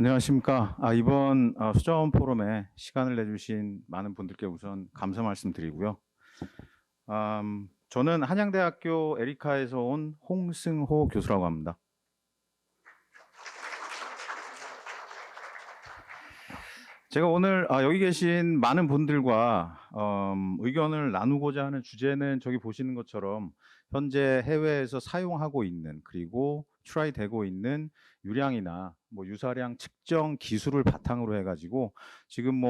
안녕하십니까. 이번 수자원 포럼에 시간을 내주신 많은 분들께 우선 감사 말씀드리고요. 저는 한양대학교 에리카에서 온 홍승호 교수라고 합니다. 제가 오늘 여기 계신 많은 분들과 의견을 나누고자 하는 주제는 저기 보시는 것처럼 현재 해외에서 사용하고 있는, 그리고 트라이되고 있는 유량이나 유사량 측정 기술을 바탕으로 해가지고 지금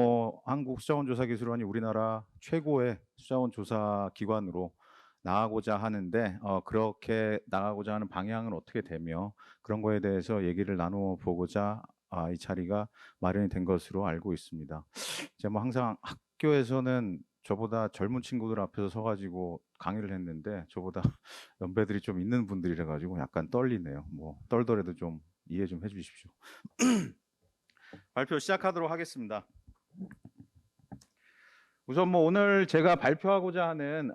한국 수자원조사기술원이 우리나라 최고의 수자원 조사 기관으로 나가고자 하는데, 그렇게 나가고자 하는 방향은 어떻게 되며 그런 거에 대해서 얘기를 나누어 보고자 이 자리가 마련이 된 것으로 알고 있습니다. 제가 항상 학교에서는 저보다 젊은 친구들 앞에서 서가지고 강의를 했는데 저보다 연배들이 좀 있는 분들이라 가지고 약간 떨리네요. 떨더라도 좀 이해 좀 해주십시오. 발표 시작하도록 하겠습니다. 우선 오늘 제가 발표하고자 하는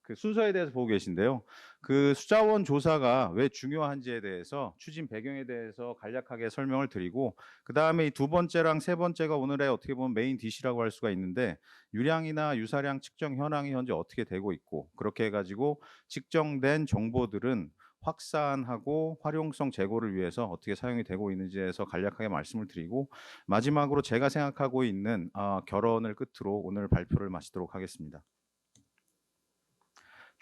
그 순서에 대해서 보고 계신데요. 그 수자원 조사가 왜 중요한지에 대해서, 추진 배경에 대해서 간략하게 설명을 드리고, 그 다음에 이 두 번째랑 세 번째가 오늘의 어떻게 보면 메인 디시라고 할 수가 있는데, 유량이나 유사량 측정 현황이 현재 어떻게 되고 있고, 그렇게 해가지고 측정된 정보들은 확산하고 활용성 제고를 위해서 어떻게 사용이 되고 있는지에서 간략하게 말씀을 드리고, 마지막으로 제가 생각하고 있는 결론을 끝으로 오늘 발표를 마치도록 하겠습니다.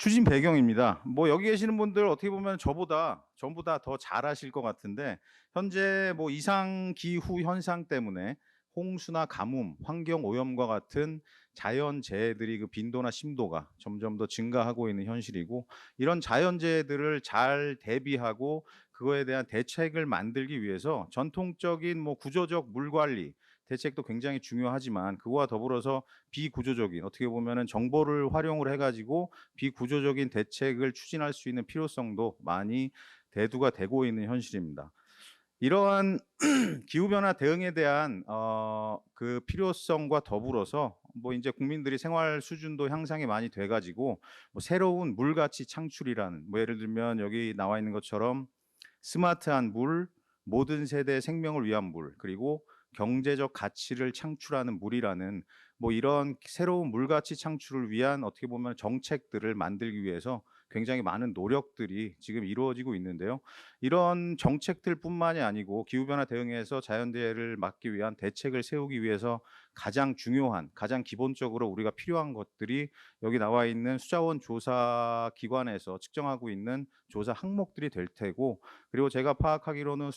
추진 배경입니다. 여기 계시는 분들 어떻게 보면 저보다 전부 다 더 잘 아실 것 같은데, 현재 이상 기후 현상 때문에 홍수나 가뭄, 환경 오염과 같은 자연 재해들이 그 빈도나 심도가 점점 더 증가하고 있는 현실이고, 이런 자연 재해들을 잘 대비하고 그거에 대한 대책을 만들기 위해서 전통적인 구조적 물 관리 대책도 굉장히 중요하지만, 그거와 더불어서 비구조적인, 어떻게 보면은 정보를 활용을 해가지고 비구조적인 대책을 추진할 수 있는 필요성도 많이 대두가 되고 있는 현실입니다. 이러한 기후변화 대응에 대한 그 필요성과 더불어서 이제 국민들이 생활 수준도 향상이 많이 돼가지고 새로운 물가치 창출이라는, 예를 들면 여기 나와 있는 것처럼 스마트한 물, 모든 세대의 생명을 위한 물, 그리고 경제적 가치를 창출하는 물이라는 이런 새로운 물가치 창출을 위한 어떻게 보면 정책들을 만들기 위해서 굉장히 많은 노력들이 지금 이루어지고 있는데요. 이런 정책들뿐만이 아니고 기후변화 대응에서 자연재해를 막기 위한 대책을 세우기 위해서 가장 중요한, 가장 기본적으로 우리가 필요한 것들이 여기 나와 있는 수자원 조사 기관에서 측정하고 있는 조사 항목들이 될 테고, 그리고 제가 파악하기로는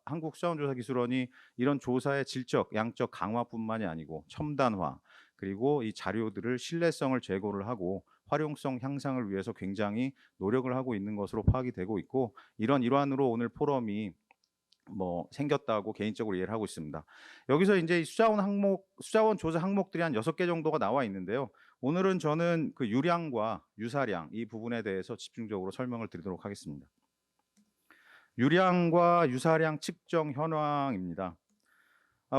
한국 수자원조사기술원이 이런 조사의 질적, 양적 강화뿐만이 아니고 첨단화, 그리고 이 자료들을 신뢰성을 제고를 하고 활용성 향상을 위해서 굉장히 노력을 하고 있는 것으로 파악이 되고 있고, 이런 일환으로 오늘 포럼이 생겼다고 개인적으로 이해를 하고 있습니다. 여기서 이제 수자원 조사 항목들이 한 6개 정도가 나와 있는데요. 오늘은 저는 그 유량과 유사량 이 부분에 대해서 집중적으로 설명을 드리도록 하겠습니다. 유량과 유사량 측정 현황입니다.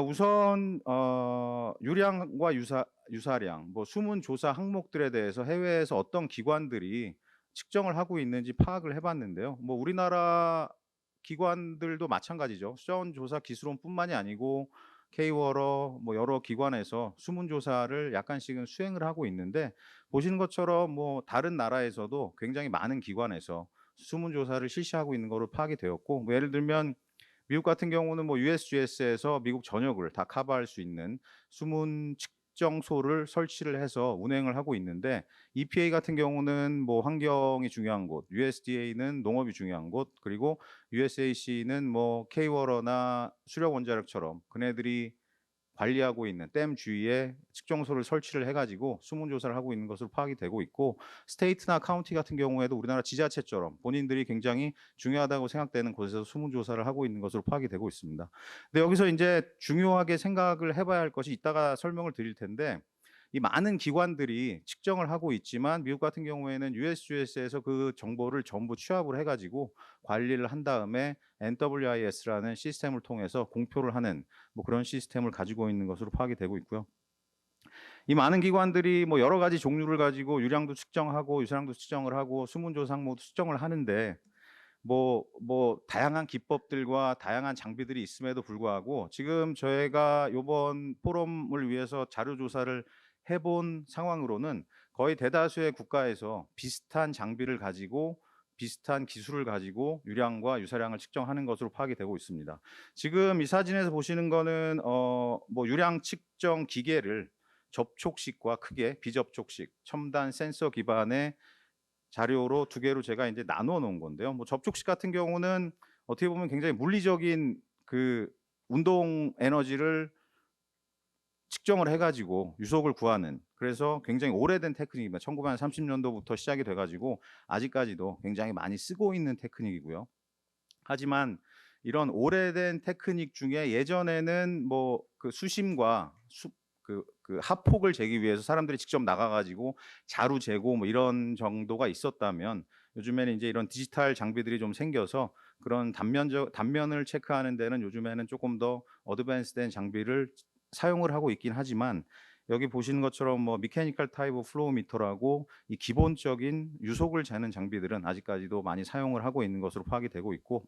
우선 유량과 유사량, 숨은 조사 항목들에 대해서 해외에서 어떤 기관들이 측정을 하고 있는지 파악을 해봤는데요. 우리나라 기관들도 마찬가지죠. 수자원 조사 기술원뿐만이 아니고 K-워러 여러 기관에서 수문 조사를 약간씩은 수행을 하고 있는데, 보시는 것처럼 다른 나라에서도 굉장히 많은 기관에서 수문 조사를 실시하고 있는 것으로 파악이 되었고, 예를 들면 미국 같은 경우는 USGS에서 미국 전역을 다 커버할 수 있는 수문 측정소를 설치를 해서 운행을 하고 있는데, EPA 같은 경우는 환경이 중요한 곳, USDA는 농업이 중요한 곳, 그리고 USAC는 K-워러나 수력 원자력처럼 그네들이 관리하고 있는 댐 주위에 측정소를 설치를 해가지고 수문 조사를 하고 있는 것으로 파악이 되고 있고, 스테이트나 카운티 같은 경우에도 우리나라 지자체처럼 본인들이 굉장히 중요하다고 생각되는 곳에서 수문 조사를 하고 있는 것으로 파악이 되고 있습니다. 근데 여기서 이제 중요하게 생각을 해봐야 할 것이, 이따가 설명을 드릴 텐데, 이 많은 기관들이 측정을 하고 있지만 미국 같은 경우에는 USGS에서 그 정보를 전부 취합을 해가지고 관리를 한 다음에 NWIS라는 시스템을 통해서 공표를 하는 그런 시스템을 가지고 있는 것으로 파악이 되고 있고요. 이 많은 기관들이 여러 가지 종류를 가지고 유량도 측정하고 유사량도 측정을 하고 수문조사 항목도 측정을 하는데, 다양한 기법들과 다양한 장비들이 있음에도 불구하고 지금 저희가 요번 포럼을 위해서 자료 조사를 해본 상황으로는 거의 대다수의 국가에서 비슷한 장비를 가지고 비슷한 기술을 가지고 유량과 유사량을 측정하는 것으로 파악이 되고 있습니다. 지금 이 사진에서 보시는 거는 유량 측정 기계를 접촉식과 크게 비접촉식 첨단 센서 기반의 자료로 두 개로 제가 인제 나누어 놓은 건데요. 접촉식 같은 경우는 어떻게 보면 굉장히 물리적인 그 운동 에너지를 측정을 해 가지고 유속을 구하는, 그래서 굉장히 오래된 테크닉입니다. 1930 년도부터 시작이 돼 가지고 아직까지도 굉장히 많이 쓰고 있는 테크닉이고요. 하지만 이런 오래된 테크닉 중에 예전에는 수심과 하폭을 재기 위해서 사람들이 직접 나가 가지고 자루 재고 이런 정도가 있었다면, 요즘에는 인제 이런 디지털 장비들이 좀 생겨서 그런 단면을 체크하는 데는 요즘에는 쪼끔 더 어드밴스드된 장비를 사용을 하고 있긴 하지만, 여기 보시는 것처럼 미케니컬 타입 오브 플로우 미터라고 이 기본적인 유속을 재는 장비들은 아직까지도 많이 사용을 하고 있는 것으로 파악이 되고 있고,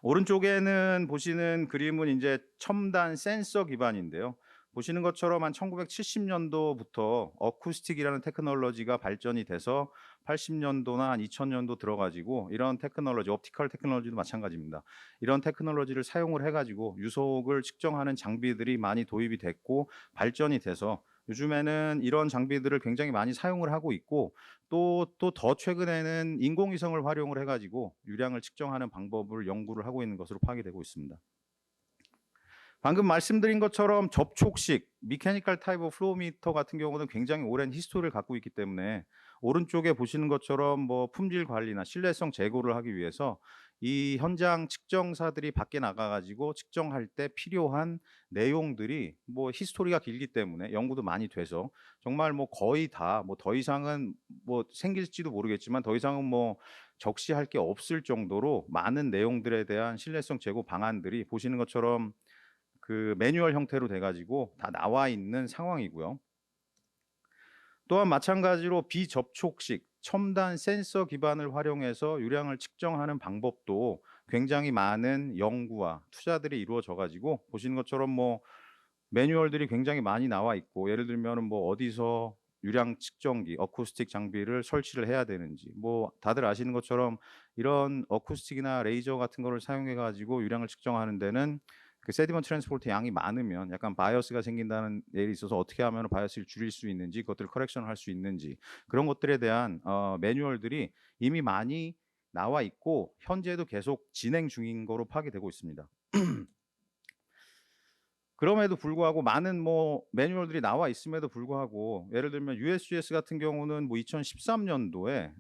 오른쪽에는 보시는 그림은 인제 첨단 센서 기반인데요. 보시는 것처럼 한 1970 년도부터 어쿠스틱이라는 테크놀로지가 발전이 돼서 80 년도나 한 2000 년도 들어 가지고 이런 테크놀로지, 옵티컬 테크놀로지도 마찬가지입니다. 이런 테크놀로지를 사용을 해 가지고 유속을 측정하는 장비들이 많이 도입이 됐고 발전이 돼서 요즘에는 이런 장비들을 굉장히 많이 사용을 하고 있고, 또 더 최근에는 인공위성을 활용을 해 가지고 유량을 측정하는 방법을 연구를 하고 있는 것으로 파악이 되고 있습니다. 방금 말씀드린 것처럼 접촉식 미케니컬 타입 오브 플로우 미터 같은 경우는 굉장히 오랜 히스토리를 갖고 있기 때문에, 오른쪽에 보시는 것처럼 품질 관리나 신뢰성 제고를 하기 위해서 이 현장 측정사들이 밖에 나가 가지고 측정할 때 필요한 내용들이 히스토리가 길기 때문에 연구도 많이 돼서 정말 거의 다 더 이상은 생길지도 모르겠지만 더 이상은 적시할 게 없을 정도로 많은 내용들에 대한 신뢰성 제고 방안들이 보시는 것처럼 그 매뉴얼 형태로 돼 가지고 다 나와 있는 상황이고요. 또한 마찬가지로 비접촉식 첨단 센서 기반을 활용해서 유량을 측정하는 방법도 굉장히 많은 연구와 투자들이 이루어져 가지고 보시는 것처럼 매뉴얼들이 굉장히 많이 나와 있고, 예를 들면은 어디서 유량 측정기 어쿠스틱 장비를 설치를 해야 되는지, 다들 아시는 것처럼 이런 어쿠스틱이나 레이저 같은 거를 사용해 가지고 유량을 측정하는 데는 그 세디먼트 트랜스포트 양이 많으면 약간 바이어스가 생긴다는 예에 있어서 어떻게 하면은 바이어스를 줄일 수 있는지, 그것들을 커렉션을 할 수 있는지, 그런 것들에 대한 매뉴얼들이 이미 많이 나와 있고 현재도 계속 진행 중인 거로 파악이 되고 있습니다. 그럼에도 불구하고 많은 매뉴얼들이 나와 있음에도 불구하고, 예를 들면 USGS 같은 경우는 2013 년도에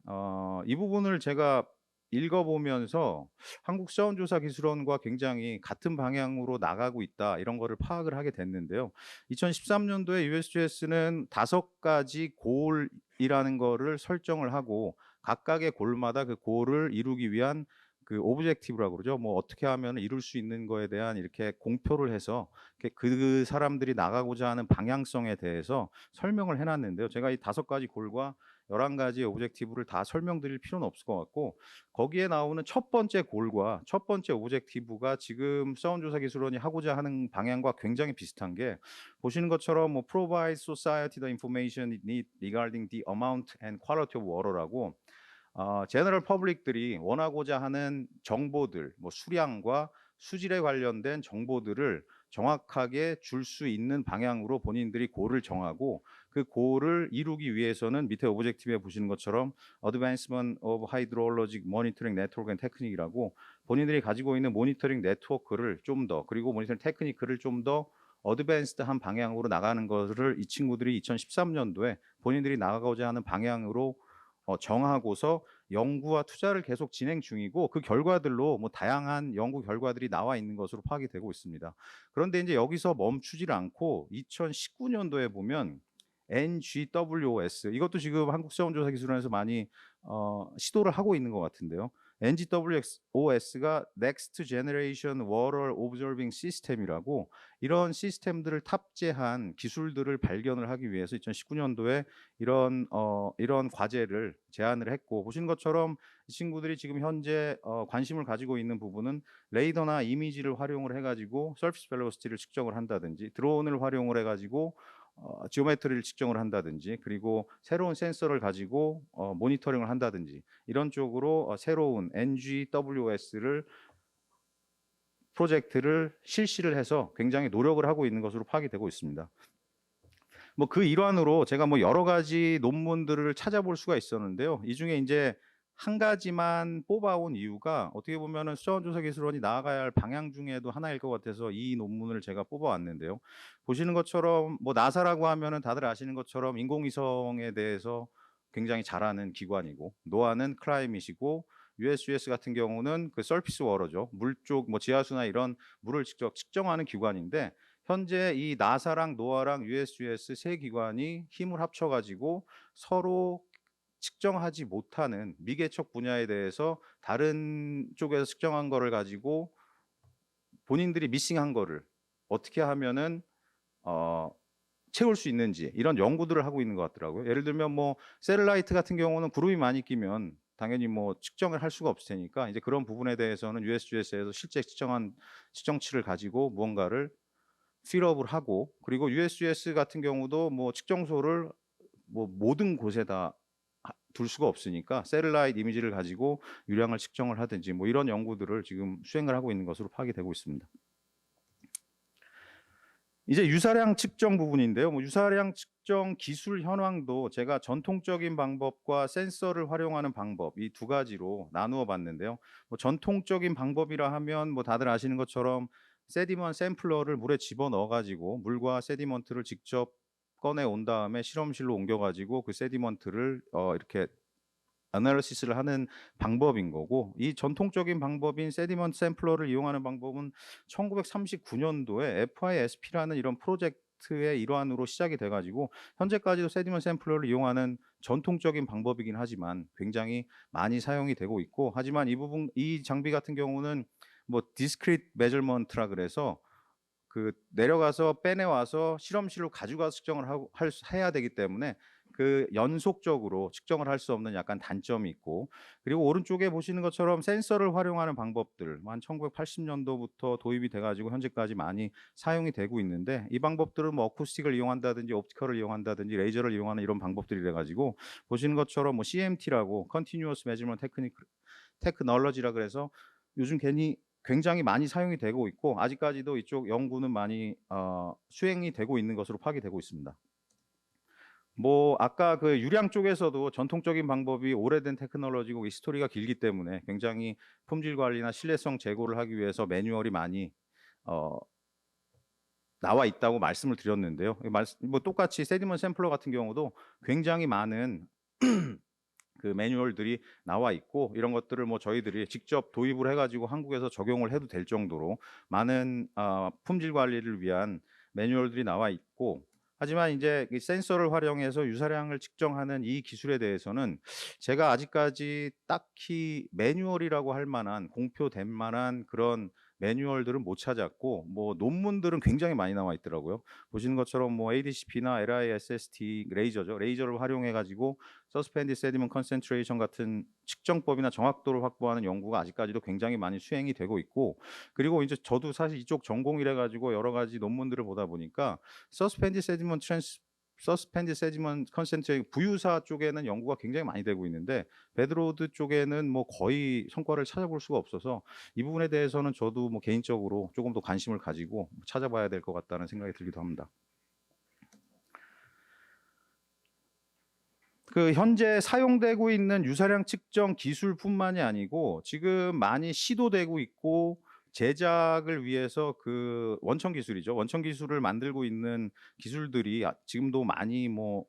이 부분을 제가 읽어 보면서 '한국 사운드조사기술원과 굉장히 같은 방향으로 나가고 있다.' 이런 거를 파악을 하게 됐는데요. 2013 년도에 USGS는 5가지 골이라는 거를 설정을 하고, 각각의 골마다 그 골을 이루기 위한 그 오브젝티브라고 그러죠. 어떻게 하면은 이룰 수 있는 거에 대한 이렇게 공표를 해서 이렇게 그 사람들이 나가고자 하는 방향성에 대해서 설명을 해 놨는데요. 제가 이 5가지 골과 11가지의 오브젝티브를 다 설명드릴 필요는 없을 것 같고, 거기에 나오는 첫 번째 골과 첫 번째 오브젝티브가 지금 사운드조사기술원이 하고자 하는 방향과 굉장히 비슷한 게, 보시는 것처럼 "Provide society the information it need regarding the amount and quality of water라고 제너럴 퍼블릭들이 원하고자 하는 정보들, 수량과 수질에 관련된 정보들을 정확하게 줄 수 있는 방향으로 본인들이 골을 정하고, 그 골을 이루기 위해서는 밑에 오브젝티브에 보시는 것처럼 Advancement of Hydrologic Monitoring Network and Technique이라고 본인들이 가지고 있는 모니터링 네트워크를 좀 더, 그리고 모니터링 테크니크를 좀 더 어드밴스드한 방향으로 나가는 것을 이 친구들이 2013 년도에 본인들이 나가고자 하는 방향으로 정하고서 연구와 투자를 계속 진행 중이고, 그 결과들로 다양한 연구 결과들이 나와 있는 것으로 파악이 되고 있습니다. 그런데 인제 여기서 멈추질 않고 2019 년도에 보면 NGWS, 이것도 지금 한국사운드조사기술원에서 많이 시도를 하고 있는 것 같은데요. NGWOS가 Next Generation Water Observing System이라고 이런 시스템들을 탑재한 기술들을 발견을 하기 위해서 2019년도에 이런 과제를 제안을 했고, 보시는 것처럼 이 친구들이 지금 현재 관심을 가지고 있는 부분은 레이더나 이미지를 활용을 해가지고 서피스 벨로시티를 측정을 한다든지, 드론을 활용을 해가지고 지오메트리를 측정을 한다든지, 그리고 새로운 센서를 가지고 모니터링을 한다든지, 이런 쪽으로 새로운 NGWS를 프로젝트를 실시를 해서 굉장히 노력을 하고 있는 것으로 파악이 되고 있습니다. 뭐 그 일환으로 제가 뭐 여러 가지 논문들을 찾아볼 수가 있었는데요. 이 중에 이제 한 가지만 뽑아온 이유가 어떻게 보면은 수자원조사기술원이 나아가야 할 방향 중에도 하나일 것 같아서 이 논문을 제가 뽑아왔는데요. 보시는 것처럼 뭐 나사라고 하면은 다들 아시는 것처럼 인공위성에 대해서 굉장히 잘하는 기관이고, 노아는 클라이밋이고, USGS 같은 경우는 그 서피스 워러죠. 물 쪽 뭐 지하수나 이런 물을 직접 측정하는 기관인데, 현재 이 나사랑 노아랑 USGS 세 기관이 힘을 합쳐 가지고 서로 측정하지 못하는 미개척 분야에 대해서 다른 쪽에서 측정한 거를 가지고 본인들이 미싱한 거를 어떻게 하면은 채울 수 있는지, 이런 연구들을 하고 있는 것 같더라고요. 예를 들면 뭐 셀라이트 같은 경우는 구름이 많이 끼면 당연히 뭐 측정을 할 수가 없을 테니까, 이제 그런 부분에 대해서는 USGS에서 실제 측정한 측정치를 가지고 무언가를 필업을 하고, 그리고 USGS 같은 경우도 뭐 측정소를 뭐 모든 곳에다 둘 수가 없으니까 셀라이트 이미지를 가지고 유량을 측정을 하든지 뭐 이런 연구들을 지금 수행을 하고 있는 것으로 파악이 되고 있습니다. 이제 유사량 측정 부분인데요. 뭐 유사량 측정 기술 현황도 제가 전통적인 방법과 센서를 활용하는 방법, 이 두 가지로 나누어 봤는데요. 뭐 전통적인 방법이라 하면 뭐 다들 아시는 것처럼 세디먼 샘플러를 물에 집어넣어 가지고 물과 세디먼트를 직접 꺼내 온 다음에 실험실로 옮겨 가지고 그 세디먼트를 이렇게 애널리시스를 하는 방법인 거고, 이 전통적인 방법인 세디먼트 샘플러를 이용하는 방법은 1939년도에 FISP라는 이런 프로젝트의 일환으로 시작이 돼 가지고 현재까지도 세디먼트 샘플러를 이용하는 전통적인 방법이긴 하지만 굉장히 많이 사용이 되고 있고, 하지만 이 장비 같은 경우는 뭐 디스크리트 메저먼트라 그래서 그 내려가서 빼내 와서 실험실로 가져가서 측정을 해야 되기 때문에 그 연속적으로 측정을 할 수 없는 약간 단점이 있고, 그리고 오른쪽에 보시는 것처럼 센서를 활용하는 방법들 한 1980년도부터 도입이 돼 가지고 현재까지 많이 사용이 되고 있는데, 이 방법들은 뭐 어쿠스틱을 이용한다든지 옵티컬을 이용한다든지 레이저를 이용하는 이런 방법들이래 가지고 보시는 것처럼 뭐 CMT라고 Continuous Measurement Technology라 그래서 요즘 굉장히 많이 사용이 되고 있고, 아직까지도 이쪽 연구는 많이 수행이 되고 있는 것으로 파악이 되고 있습니다. 뭐 아까 그 유량 쪽에서도 전통적인 방법이 오래된 테크놀로지고 히스토리가 길기 때문에 굉장히 품질 관리나 신뢰성 제고를 하기 위해서 매뉴얼이 많이 나와 있다고 말씀을 드렸는데요. 뭐 똑같이 세디먼 샘플러 같은 경우도 굉장히 많은 그 매뉴얼들이 나와 있고, 이런 것들을 뭐 저희들이 직접 도입을 해가지고 한국에서 적용을 해도 될 정도로 많은 품질 관리를 위한 매뉴얼들이 나와 있고, 하지만 이제 이 센서를 활용해서 유사량을 측정하는 이 기술에 대해서는 제가 아직까지 딱히 매뉴얼이라고 할 만한 공표될 만한 그런 매뉴얼들은 못 찾았고, 뭐 논문들은 굉장히 많이 나와 있더라고요. 보시는 것처럼 뭐 ADCP나 LISST 레이저죠. 레이저를 활용해 가지고 서스펜디드 세디먼 컨센트레이션 같은 측정법이나 정확도를 확보하는 연구가 아직까지도 굉장히 많이 수행이 되고 있고, 그리고 이제 저도 사실 이쪽 전공이라 가지고 여러 가지 논문들을 보다 보니까 서스펜디드 세디먼 컨센트레이션 부유사 쪽에는 연구가 굉장히 많이 되고 있는데 베드로드 쪽에는 뭐 거의 성과를 찾아볼 수가 없어서 이 부분에 대해서는 저도 뭐 개인적으로 조금 더 관심을 가지고 찾아봐야 될 것 같다는 생각이 들기도 합니다. 그 현재 사용되고 있는 유사량 측정 기술뿐만이 아니고 지금 많이 시도되고 있고 제작을 위해서 그 원천 기술이죠. 원천 기술을 만들고 있는 기술들이 지금도 많이 뭐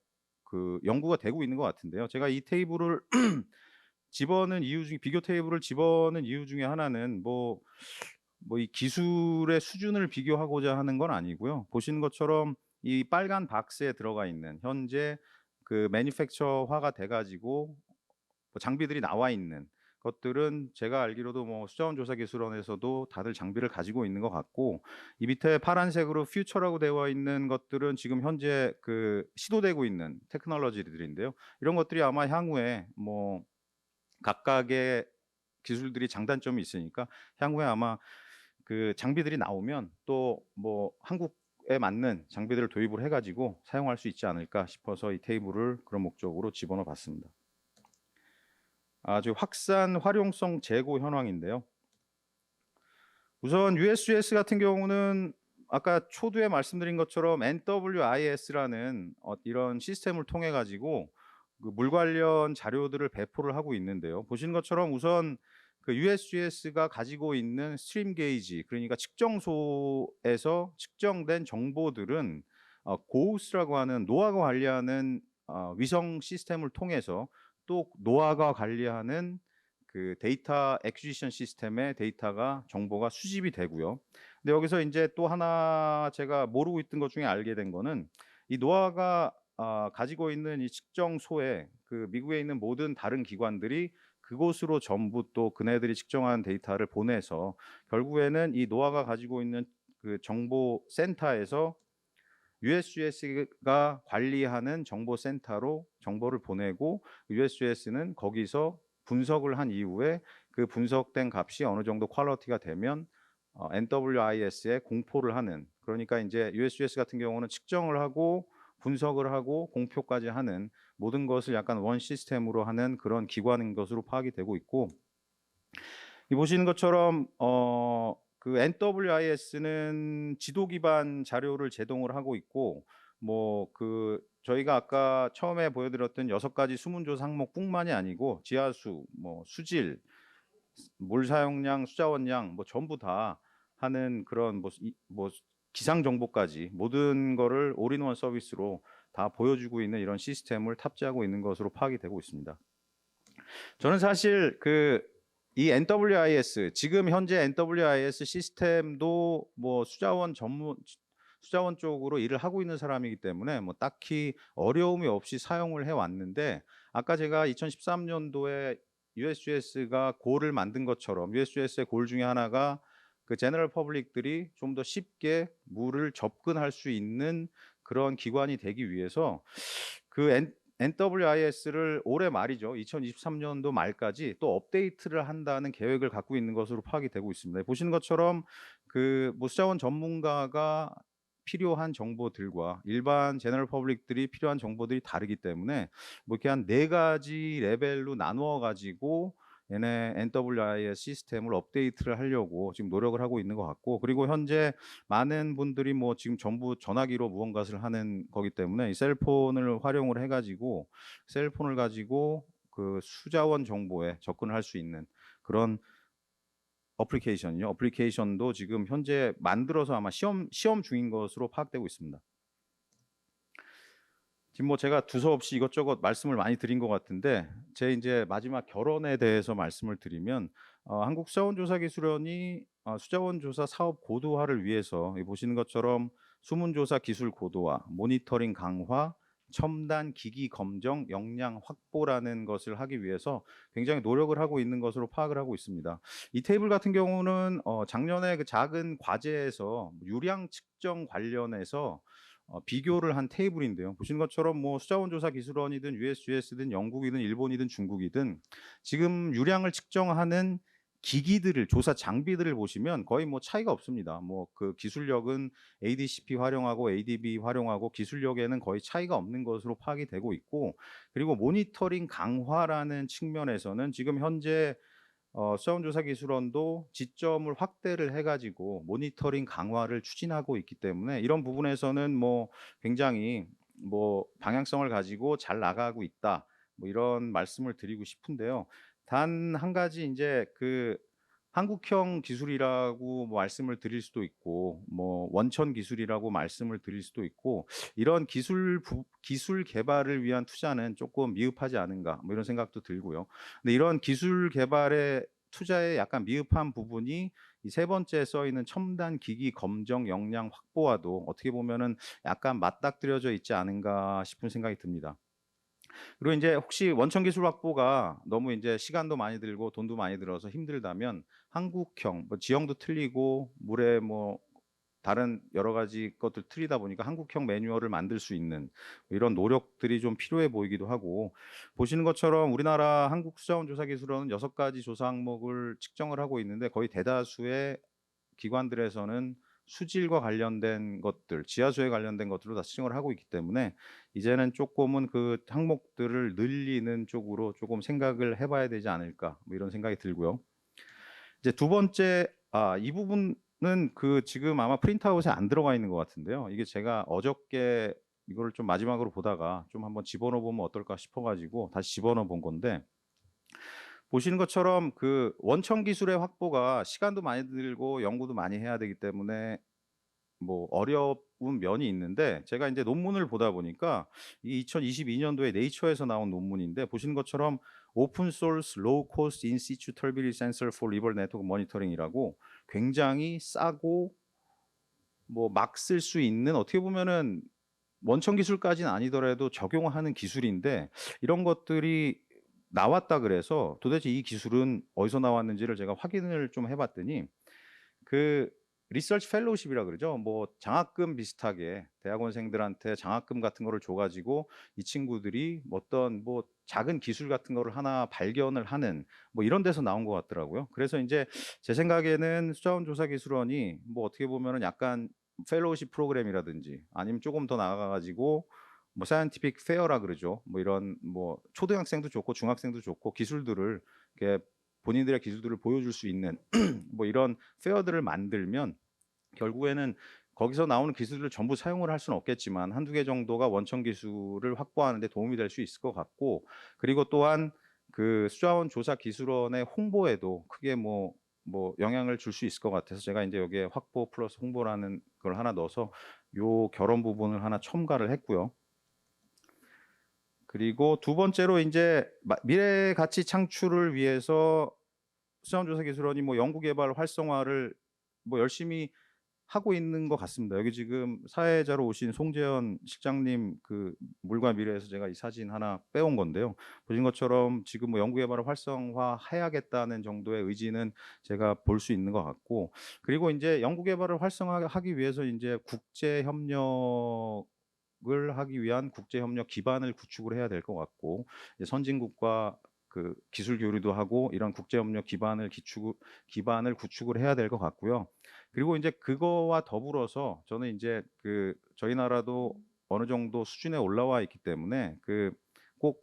그 연구가 되고 있는 것 같은데요. 제가 이 테이블을 집어넣은 이유 중에 비교 테이블을 집어넣은 이유 중에 하나는 뭐 이 기술의 수준을 비교하고자 하는 건 아니고요. 보시는 것처럼 이 빨간 박스에 들어가 있는 현재 그 매니팩처화가 돼 가지고 뭐 장비들이 나와 있는 것들은 제가 알기로도 뭐 수자원조사기술원에서도 다들 장비를 가지고 있는 것 같고, 이 밑에 파란색으로 퓨처라고 되어 있는 것들은 지금 현재 그 시도되고 있는 테크놀로지들인데요. 이런 것들이 아마 향후에 뭐 각각의 기술들이 장단점이 있으니까 향후에 아마 그 장비들이 나오면 또 뭐 한국에 맞는 장비들을 도입을 해 가지고 사용할 수 있지 않을까 싶어서 이 테이블을 그런 목적으로 집어넣어 봤습니다. 아주 확산 활용성 재고 현황인데요. 우선 USGS 같은 경우는 아까 초두에 말씀드린 것처럼 NWIS라는 이런 시스템을 통해 가지고 그 물 관련 자료들을 배포를 하고 있는데요. 보시는 것처럼 우선 그 USGS가 가지고 있는 스트림 게이지, 그러니까 측정소에서 측정된 정보들은 고우스라고 하는 노아가 관리하는 위성 시스템을 통해서 또 노아가 관리하는 그 데이터 액퀴지션 시스템의 데이터가 정보가 수집이 되고요. 근데 여기서 인제 또 하나 제가 모르고 있던 것 중에 알게 된 거는, 이 노아가 가지고 있는 이 측정소에 그 미국에 있는 모든 다른 기관들이 그곳으로 전부 또 그네들이 측정한 데이터를 보내서 결국에는 이 노아가 가지고 있는 그 정보 센터에서 USGS가 관리하는 정보 센터로 정보를 보내고, USGS는 거기서 분석을 한 이후에 그 분석된 값이 어느 정도 퀄리티가 되면 NWIS에 공포를 하는, 그러니까 인제 USGS 같은 경우는 측정을 하고 분석을 하고 공표까지 하는 모든 것을 약간 원 시스템으로 하는 그런 기관인 것으로 파악이 되고 있고, 이 보시는 것처럼 그 NWIS는 지도 기반 자료를 제공을 하고 있고, 뭐 그 저희가 아까 처음에 보여드렸던 6가지 수문조사 항목뿐만이 아니고 지하수, 뭐 수질, 물 사용량, 수자원량 뭐 전부 다 하는 그런 뭐 기상 정보까지 모든 거를 올인원 서비스로 다 보여주고 있는 이런 시스템을 탑재하고 있는 것으로 파악이 되고 있습니다. 저는 사실 이 NWIS, 지금 현재 NWIS 시스템도 뭐 수자원 쪽으로 일을 하고 있는 사람이기 때문에 뭐 딱히 어려움이 없이 사용을 해 왔는데, 아까 제가 2013년도에 USGS가 골을 만든 것처럼 USGS의 골 중에 하나가 그 제너럴 퍼블릭들이 좀 더 쉽게 물을 접근할 수 있는 그런 기관이 되기 위해서 그 NWIS를 올해 말이죠. 2023년도 말까지 또 업데이트를 한다는 계획을 갖고 있는 것으로 파악이 되고 있습니다. 보시는 것처럼 그 뭐 수자원 전문가가 필요한 정보들과 일반 제너럴 퍼블릭들이 필요한 정보들이 다르기 때문에 뭐 이렇게 한 4가지 레벨로 나누어 가지고 얘네 NWIS 시스템을 업데이트를 하려고 지금 노력을 하고 있는 것 같고, 그리고 현재 많은 분들이 뭐 지금 전부 전화기로 무언가를 하는 거기 때문에 이 셀폰을 활용을 해 가지고 셀폰을 가지고 그 수자원 정보에 접근을 할 수 있는 그런 어플리케이션도 지금 현재 만들어서 아마 시험 중인 것으로 파악되고 있습니다. 지금 뭐 제가 두서없이 이것저것 말씀을 많이 드린 것 같은데, 제 인제 마지막 결론에 대해서 말씀을 드리면 한국수자원조사기술원이 수자원조사 사업 고도화를 위해서 이 보시는 것처럼 수문조사 기술 고도화, 모니터링 강화, 첨단 기기 검정 역량 확보라는 것을 하기 위해서 굉장히 노력을 하고 있는 것으로 파악을 하고 있습니다. 이 테이블 같은 경우는 작년에 그 작은 과제에서 유량 측정 관련해서 비교를 한 테이블인데요. 보시는 것처럼 뭐 수자원조사기술원이든 USGS든 영국이든 일본이든 중국이든 지금 유량을 측정하는 기기들을, 조사 장비들을 보시면 거의 뭐 차이가 없습니다. 뭐 그 기술력은 ADCP 활용하고 ADB 활용하고 기술력에는 거의 차이가 없는 것으로 파악이 되고 있고, 그리고 모니터링 강화라는 측면에서는 지금 현재 수자원조사기술원도 지점을 확대를 해 가지고 모니터링 강화를 추진하고 있기 때문에 이런 부분에서는 뭐 굉장히 뭐 방향성을 가지고 잘 나가고 있다, 뭐 이런 말씀을 드리고 싶은데요. 단 한 가지 인제 그 한국형 기술이라고 뭐 말씀을 드릴 수도 있고, 뭐 원천 기술이라고 말씀을 드릴 수도 있고, 이런 기술 개발을 위한 투자는 조금 미흡하지 않은가, 뭐 이런 생각도 들고요. 근데 이런 기술 개발의 투자에 약간 미흡한 부분이 이 세 번째에 써 있는 첨단 기기 검정 역량 확보와도 어떻게 보면은 약간 맞닥뜨려져 있지 않은가 싶은 생각이 듭니다. 그리고 인제 혹시 원천 기술 확보가 너무 인제 시간도 많이 들고 돈도 많이 들어서 힘들다면 한국형 뭐 지형도 틀리고 물에 뭐 다른 여러 가지 것들 틀리다 보니까 한국형 매뉴얼을 만들 수 있는 이런 노력들이 좀 필요해 보이기도 하고, 보시는 것처럼 우리나라 한국수자원조사기술원은 6 가지 조사 항목을 측정을 하고 있는데 거의 대다수의 기관들에서는 수질과 관련된 것들, 지하수에 관련된 것들로 다 측정을 하고 있기 때문에 이제는 쪼끔은 그 항목들을 늘리는 쪽으로 쪼금 생각을 해 봐야 되지 않을까, 뭐 이런 생각이 들고요. 이제 두 번째, 이 부분은 그 지금 아마 프린트아웃에 안 들어가 있는 것 같은데요. 이게 제가 어저께 이거를 좀 마지막으로 보다가 좀 한번 집어넣어 보면 어떨까 싶어 가지고 다시 집어넣어 본 건데, 보시는 것처럼 그 원천 기술의 확보가 시간도 많이 들고 연구도 많이 해야 되기 때문에 뭐 어려운 면이 있는데, 제가 인제 논문을 보다 보니까 이 2022 년도에 네이처에서 나온 논문인데, 보시는 것처럼 오픈 소스 로우 코스트 인 시추 터비리티 센서 포 리버 네트워크 모니터링이라고 굉장히 싸고 뭐 막 쓸 수 있는, 어떻게 보면은 원천 기술까지는 아니더라도 적용하는 기술인데, 이런 것들이 나왔다 그래서 도대체 이 기술은 어디서 나왔는지를 제가 확인을 좀 해 봤더니, 그 리서치 펠로우십이라 그러죠. 뭐 장학금 비슷하게 대학원생들한테 장학금 같은 거를 줘 가지고 이 친구들이 뭐 어떤 뭐 작은 기술 같은 거를 하나 발견을 하는 뭐 이런 데서 나온 것 같더라고요. 그래서 인제 제 생각에는 수자원조사기술원이 뭐 어떻게 보면은 약간 펠로우십 프로그램이라든지 아니면 쪼금 더 나아가 가지고 뭐 사이언티픽 페어라 그러죠. 뭐 이런 뭐 초등학생도 좋고 중학생도 좋고 기술들을 이렇게 본인들의 기술들을 보여줄 수 있는 뭐 이런 페어들을 만들면, 결국에는 거기서 나오는 기술을 전부 사용을 할 수는 없겠지만 한두 개 정도가 원천 기술을 확보하는 데 도움이 될 수 있을 것 같고, 그리고 또한 그 수자원 조사 기술원의 홍보에도 크게 뭐 영향을 줄 수 있을 것 같아서 제가 인제 여기에 확보 플러스 홍보라는 걸 하나 넣어서 요 결혼 부분을 하나 첨가를 했고요. 그리고 두 번째로 인제 미래 가치 창출을 위해서 수자원조사기술원이 뭐 연구개발 활성화를 뭐 열심히 하고 있는 것 같습니다. 여기 지금 사회자로 오신 송재현 실장님 그 물과 미래에서 제가 이 사진 하나 빼온 건데요. 보신 것처럼 지금 뭐 연구개발을 활성화해야겠다는 정도의 의지는 제가 볼 수 있는 것 같고, 그리고 인제 연구개발을 활성화하기 위해서 인제 국제 협력을 하기 위한 국제 협력 기반을 구축을 해야 될 것 같고, 이제 선진국과 그 기술 교류도 하고 이런 국제 협력 기반을 구축을 해야 될 것 같고요. 그리고 인제 그거와 더불어서 저는 인제 그 저희 나라도 어느 정도 수준에 올라와 있기 때문에 그 꼭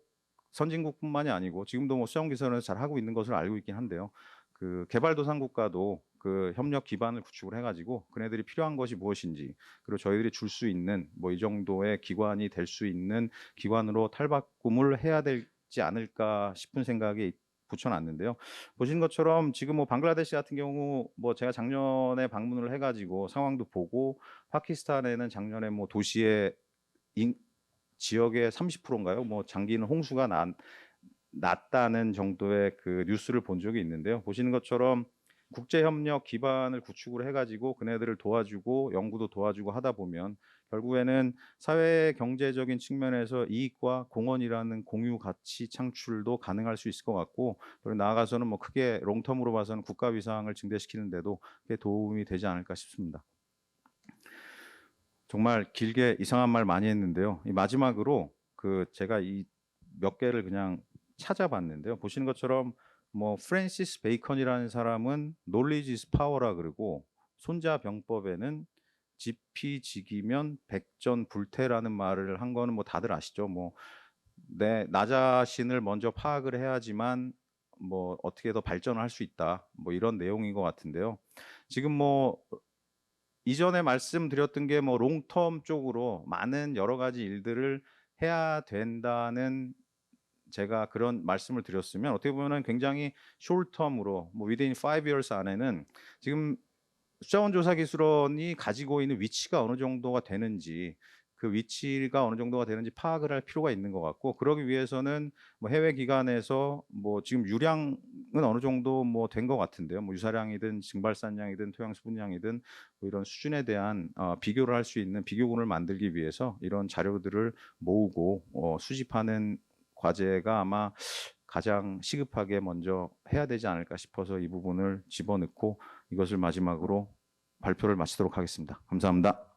선진국뿐만이 아니고 지금도 뭐 수영 기술을 잘하고 있는 것을 알고 있긴 한데요. 그 개발도상국과도 그 협력 기반을 구축을 해 가지고 그네들이 필요한 것이 무엇인지, 그리고 저희들이 줄 수 있는 뭐 이 정도의 기관이 될 수 있는 기관으로 탈바꿈을 해야 되지 않을까 싶은 생각이 붙여 놨는데요. 보신 것처럼 지금 뭐 방글라데시 같은 경우 뭐 제가 작년에 방문을 해 가지고 상황도 보고, 파키스탄에는 작년에 뭐 도시의 인 지역의 30% 인가요? 뭐 잠기는 홍수가 났다는 정도의 그 뉴스를 본 적이 있는데요. 보시는 것처럼 국제 협력 기반을 구축을 해 가지고 그네들을 도와주고 연구도 도와주고 하다 보면 결국에는 사회 경제적인 측면에서 이익과 공헌이라는 공유 가치 창출도 가능할 수 있을 것 같고, 그리고 나아가서는 뭐 크게 롱텀으로 봐서는 국가 위상을 증대시키는 데도 크게 도움이 되지 않을까 싶습니다. 정말 길게 이상한 말 많이 했는데요. 이 마지막으로 그 제가 이 몇 개를 그냥 찾아봤는데요. 보시는 것처럼 뭐 프랜시스 베이컨이라는 사람은 knowledge is power라 그러고, 손자병법에는 지피지기면 백전불태라는 말을 한 거는 뭐 다들 아시죠? 뭐 나 자신을 먼저 파악을 해야지만 뭐 어떻게 더 발전을 할 수 있다, 뭐 이런 내용인 것 같은데요. 지금 뭐 이전에 말씀드렸던 게 뭐 롱텀 쪽으로 많은 여러 가지 일들을 해야 된다는, 제가 그런 말씀을 드렸으면 어떻게 보면은 굉장히 short term으로 뭐 within 5 years 안에는 지금 숫자원조사기술원이 가지고 있는 위치가 어느 정도가 되는지, 그 위치가 어느 정도가 되는지 파악을 할 필요가 있는 것 같고, 그러기 위해서는 뭐 해외 기관에서 뭐 지금 유량은 어느 정도 뭐 된 것 같은데요. 뭐 유사량이든 증발산량이든 토양 수분량이든 뭐 이런 수준에 대한 비교를 할 수 있는 비교군을 만들기 위해서 이런 자료들을 모으고 수집하는 과제가 아마 가장 시급하게 먼저 해야 되지 않을까 싶어서 이 부분을 집어넣고 이것을 마지막으로 발표를 마치도록 하겠습니다. 감사합니다.